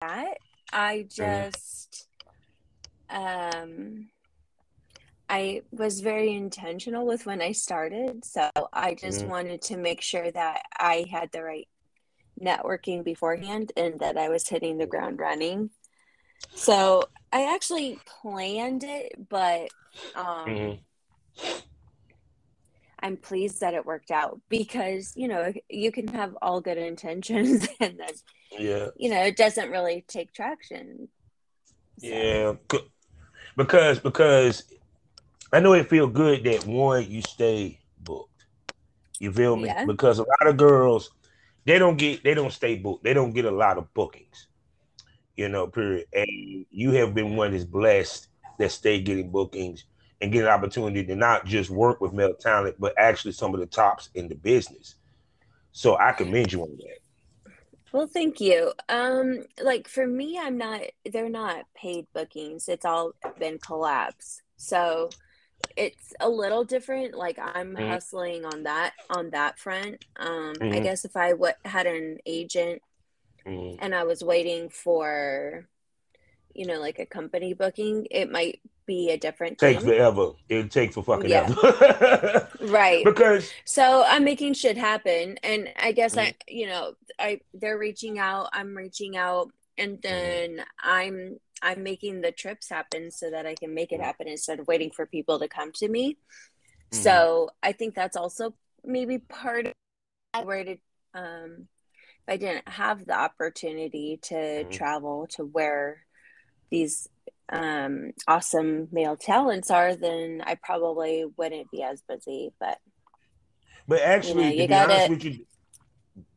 that. I just I was very intentional with when I started, so I just wanted to make sure that I had the right networking beforehand and that I was hitting the ground running. So I actually planned it, but I'm pleased that it worked out because, you can have all good intentions and then, it doesn't really take traction. So, Yeah, because I know it feel good that one you stay booked. You feel me? yeah. Because a lot of girls they don't stay booked. They don't get a lot of bookings. Period. And you have been one that's blessed that stay getting bookings and get an opportunity to not just work with male talent, but actually some of the tops in the business. So I commend you on that. Well, thank you. Like for me, they're not paid bookings. It's all been collabs. So it's a little different. Like I'm Mm-hmm. hustling on that front. I Mm-hmm. guess if I had an agent Mm-hmm. and I was waiting for, like a company booking, it might be a different Take thing. forever. It'll take for fucking Yeah, ever. right. Because So I'm making shit happen, and I guess mm-hmm. they're reaching out, I'm reaching out, and Mm-hmm. then I'm making the trips happen so that I can make it happen instead of waiting for people to come to me. Mm-hmm. So I think that's also maybe part of where to if I didn't have the opportunity to Mm-hmm. travel to where these awesome male talents are, then I probably wouldn't be as busy. But But actually, to you be got honest to. with you,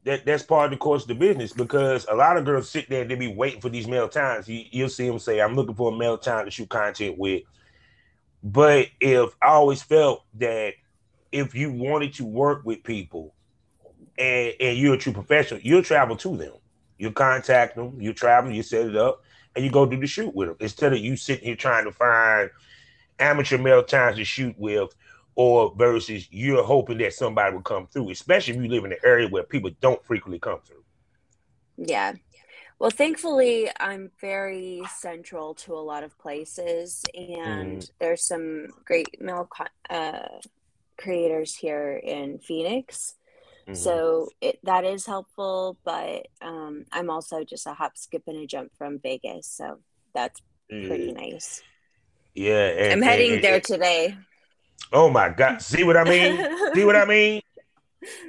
that's part of the course of the business because a lot of girls sit there and they be waiting for these male talents. You'll see them say, "I'm looking for a male talent to shoot content with." But if I always felt that if you wanted to work with people and you're a true professional, you'll travel to them. You contact them, you travel, you set it up, and you go do the shoot with them instead of you sitting here trying to find amateur male talents to shoot with, or versus you're hoping that somebody will come through, especially if you live in an area where people don't frequently come through. Yeah. Well, thankfully, I'm very central to a lot of places, and Mm-hmm. there's some great male creators here in Phoenix. Mm-hmm. So that is helpful, but I'm also just a hop, skip, and a jump from Vegas, so that's pretty Yeah, nice. yeah, I'm heading there today. oh my God, see what I mean? See what I mean?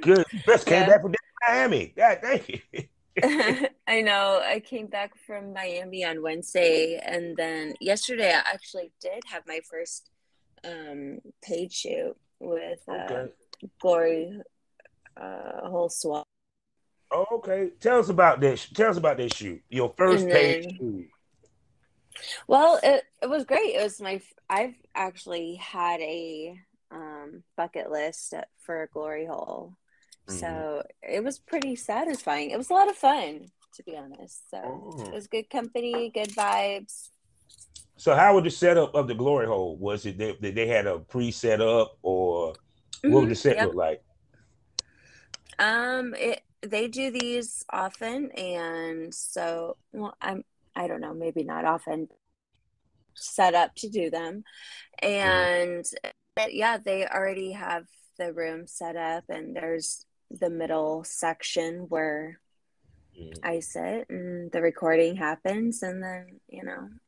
Good, you just came Yeah. back from Miami. God dang it. I know. I came back from Miami on Wednesday, and then yesterday I actually did have my first paid shoot with Okay. Glory Whole Swap. Oh, okay. Tell us about this. Tell us about this shoot. Your first And page then, shoot. well, it was great. It was I've actually had a bucket list for a Glory Hole. Mm-hmm. So it was pretty satisfying. It was a lot of fun, to be honest. So it Oh. was good company, good vibes. So how was the setup of the glory hole? Was it that they had a pre-set up or what would the set Yep. look like? They do these often, and so well, I don't know, maybe not often, set up to do them, Mm-hmm. and yeah, they already have the room set up, and there's the middle section where I sit, and the recording happens, and then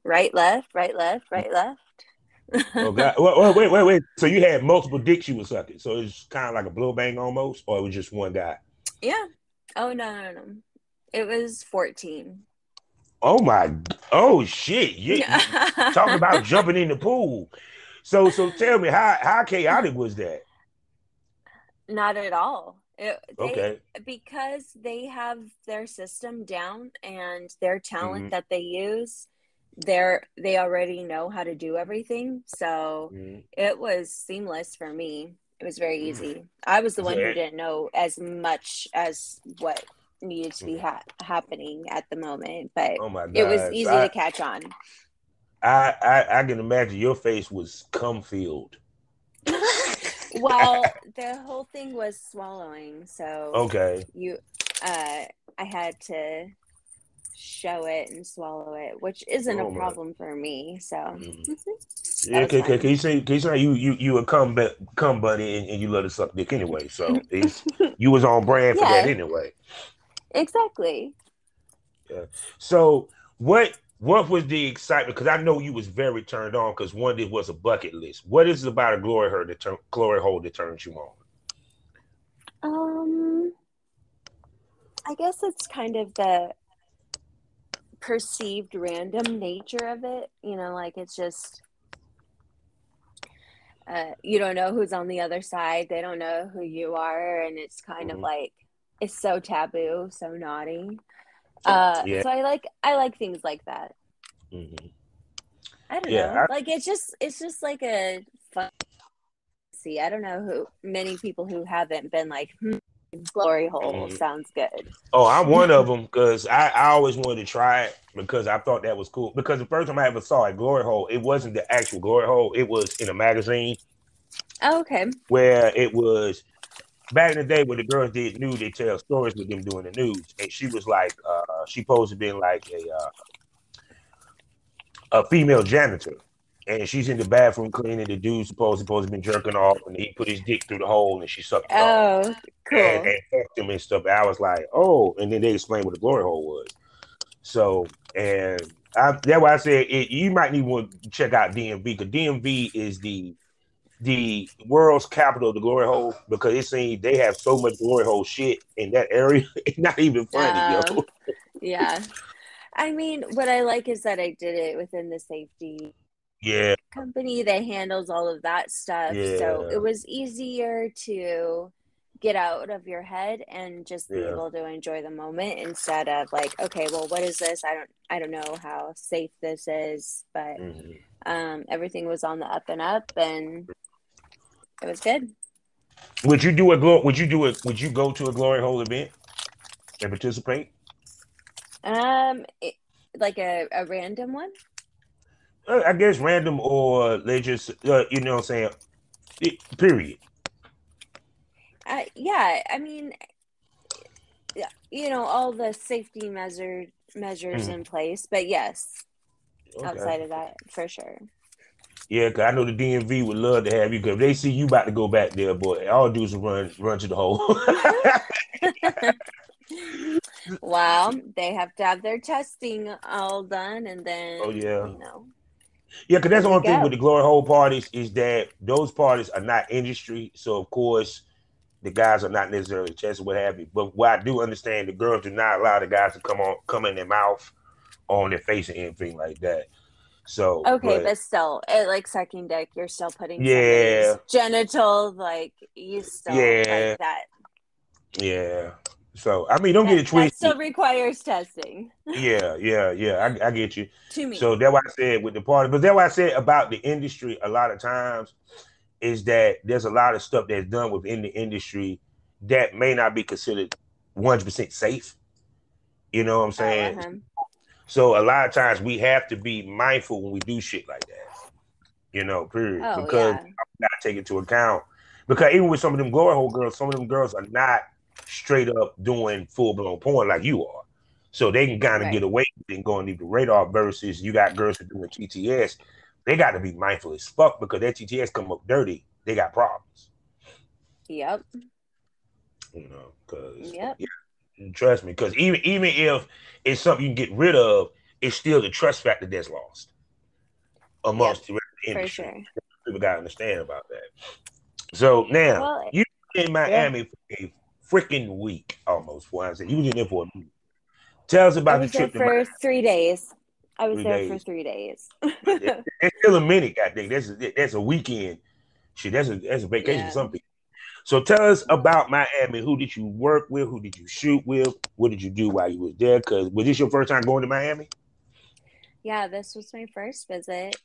right, left, right, left, right, left. Oh God! Wait! So you had multiple dicks you were sucking. So it's kind of like a blow bang almost, or it was just one guy. Yeah. Oh no, no, no. It was 14. Oh my! Oh shit! Talk about jumping in the pool. So tell me how chaotic was that? Not at all. They Okay. because they have their system down and their talent Mm-hmm. that they use, they already know how to do everything. So Mm-hmm. it was seamless for me. It was very easy. I was the So, one who didn't know as much as what needed to be mhm. happening at the moment, but Oh my it was God! So easy to catch on. I can imagine your face was cum filled. Well, the whole thing was swallowing, so Okay. you I had to show it and swallow it, which isn't a Oh my. problem for me. So Mhm. that Yeah, was fun. can you say you a come buddy and you love to suck dick anyway. So it's you was on brand for that Yeah, anyway. exactly. Yeah. So what was the excitement? Because I know you was very turned on because one of it was a bucket list. What is it about a glory hole that turns you on? Um, I guess it's kind of the perceived random nature of it. Like it's just you don't know who's on the other side. They don't know who you are, and it's kind of Hmm. like it's so taboo, so naughty. Yeah. So I like things like that. Hmm. I don't Yeah. know. Like it's just like a fun see. I don't know who many people who haven't been like glory hole Mhm. sounds good. Oh, I'm one of them because I always wanted to try it because I thought that was cool. Because the first time I ever saw a glory hole, it wasn't the actual glory hole. It was in a magazine Oh, okay. where it was back in the day when the girls did nude, they tell stories with them doing the nudes. And she was like, she supposed to be like a female janitor. And she's in the bathroom cleaning. The dude's supposed to be jerking off, and he put his dick through the hole, and she sucked it off Oh, and cool. fucked him and stuff. And I was like, oh, and then they explained what a glory hole was. So, and that's why I said you might need to want to check out DMV because DMV is the world's capital of the glory hole because it seems they have so much glory hole shit in that area. It's not even funny, yo. Uh, yeah. I mean, what I like is that I did it within the safety Yeah, company that handles all of that stuff. So it yeah, was easier to get out of your head and just be yeah. able to enjoy the moment instead of like, okay, well, what is this? I don't know how safe this is, but Hmm. everything was on the up and up and it was good. Would you do a glory? Would you do it? Would you go to a glory hole event and participate? It, like a random one. I guess random or they just you know what I'm saying. Period. Yeah, I mean, yeah, all the safety measures Mhm. in place, but yes, Okay. outside of that, for sure. Yeah, cause I know the DMV would love to have you. Cause if they see you about to go back there, boy, all do is run to the hole. Well, they have to have their testing all done, and Oh then yeah, yeah. Cause that's good the to only thing with go. the glory hole parties is that those parties are not industry, so of course the guys are not necessarily tested, what have you. But what I do understand, the girls do not allow the guys to come in their mouth, on their face, and anything like that. So, Okay, but but still, it like sucking dick, you're still putting yeah, somebody's genital, like you still like yeah, that. yeah. So I mean, don't get That it that twisted. still requires testing Yeah, yeah, yeah. I get you. to me. So that's why I said with the party, but that's why I said about the industry a lot of times is that there's a lot of stuff that's done within the industry that may not be considered 100% safe. You know what I'm Oh, saying? uh-huh. So a lot of times we have to be mindful when we do shit like that. Period. Oh Because yeah. I got to take into account. Because even with some of them glory hole girls, some of them girls are not straight up doing full blown porn like you are. So they can kind of get Right. away with it and go underneath the radar versus you got girls who are doing TTS. They got to be mindful as fuck because that TTS come up dirty. They got problems. Yep. Because Yep. yeah, trust me, because even if it's something you can get rid of, it's still the trust factor that's lost Yep. amongst the For industry. sure. People got to understand about that. So now Well, you in yeah. Miami for a freaking week almost. For I said you was in there for a week. Tell us I about the was there trip to for Miami. 3 days. I was there for days. 3 days. It's still a minute. I think that's a weekend. Shit, that's a vacation for Yeah. some people. So tell us Well, about Miami. Who did you work with? Who did you shoot with? What did you do while you was there? Because was this your first time going to Miami? yeah, this was my first visit.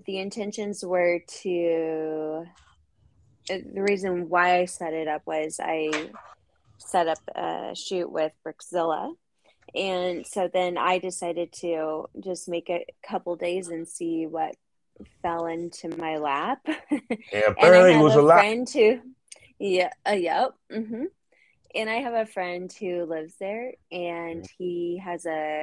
The intentions were to, the reason why I set it up was I set up a shoot with Brickzilla. And so then I decided to just make a couple days and see what fell into my lap. And And I apparently it have was a a lot. friend who, yeah, yep. And I have a friend who lives there, and he has a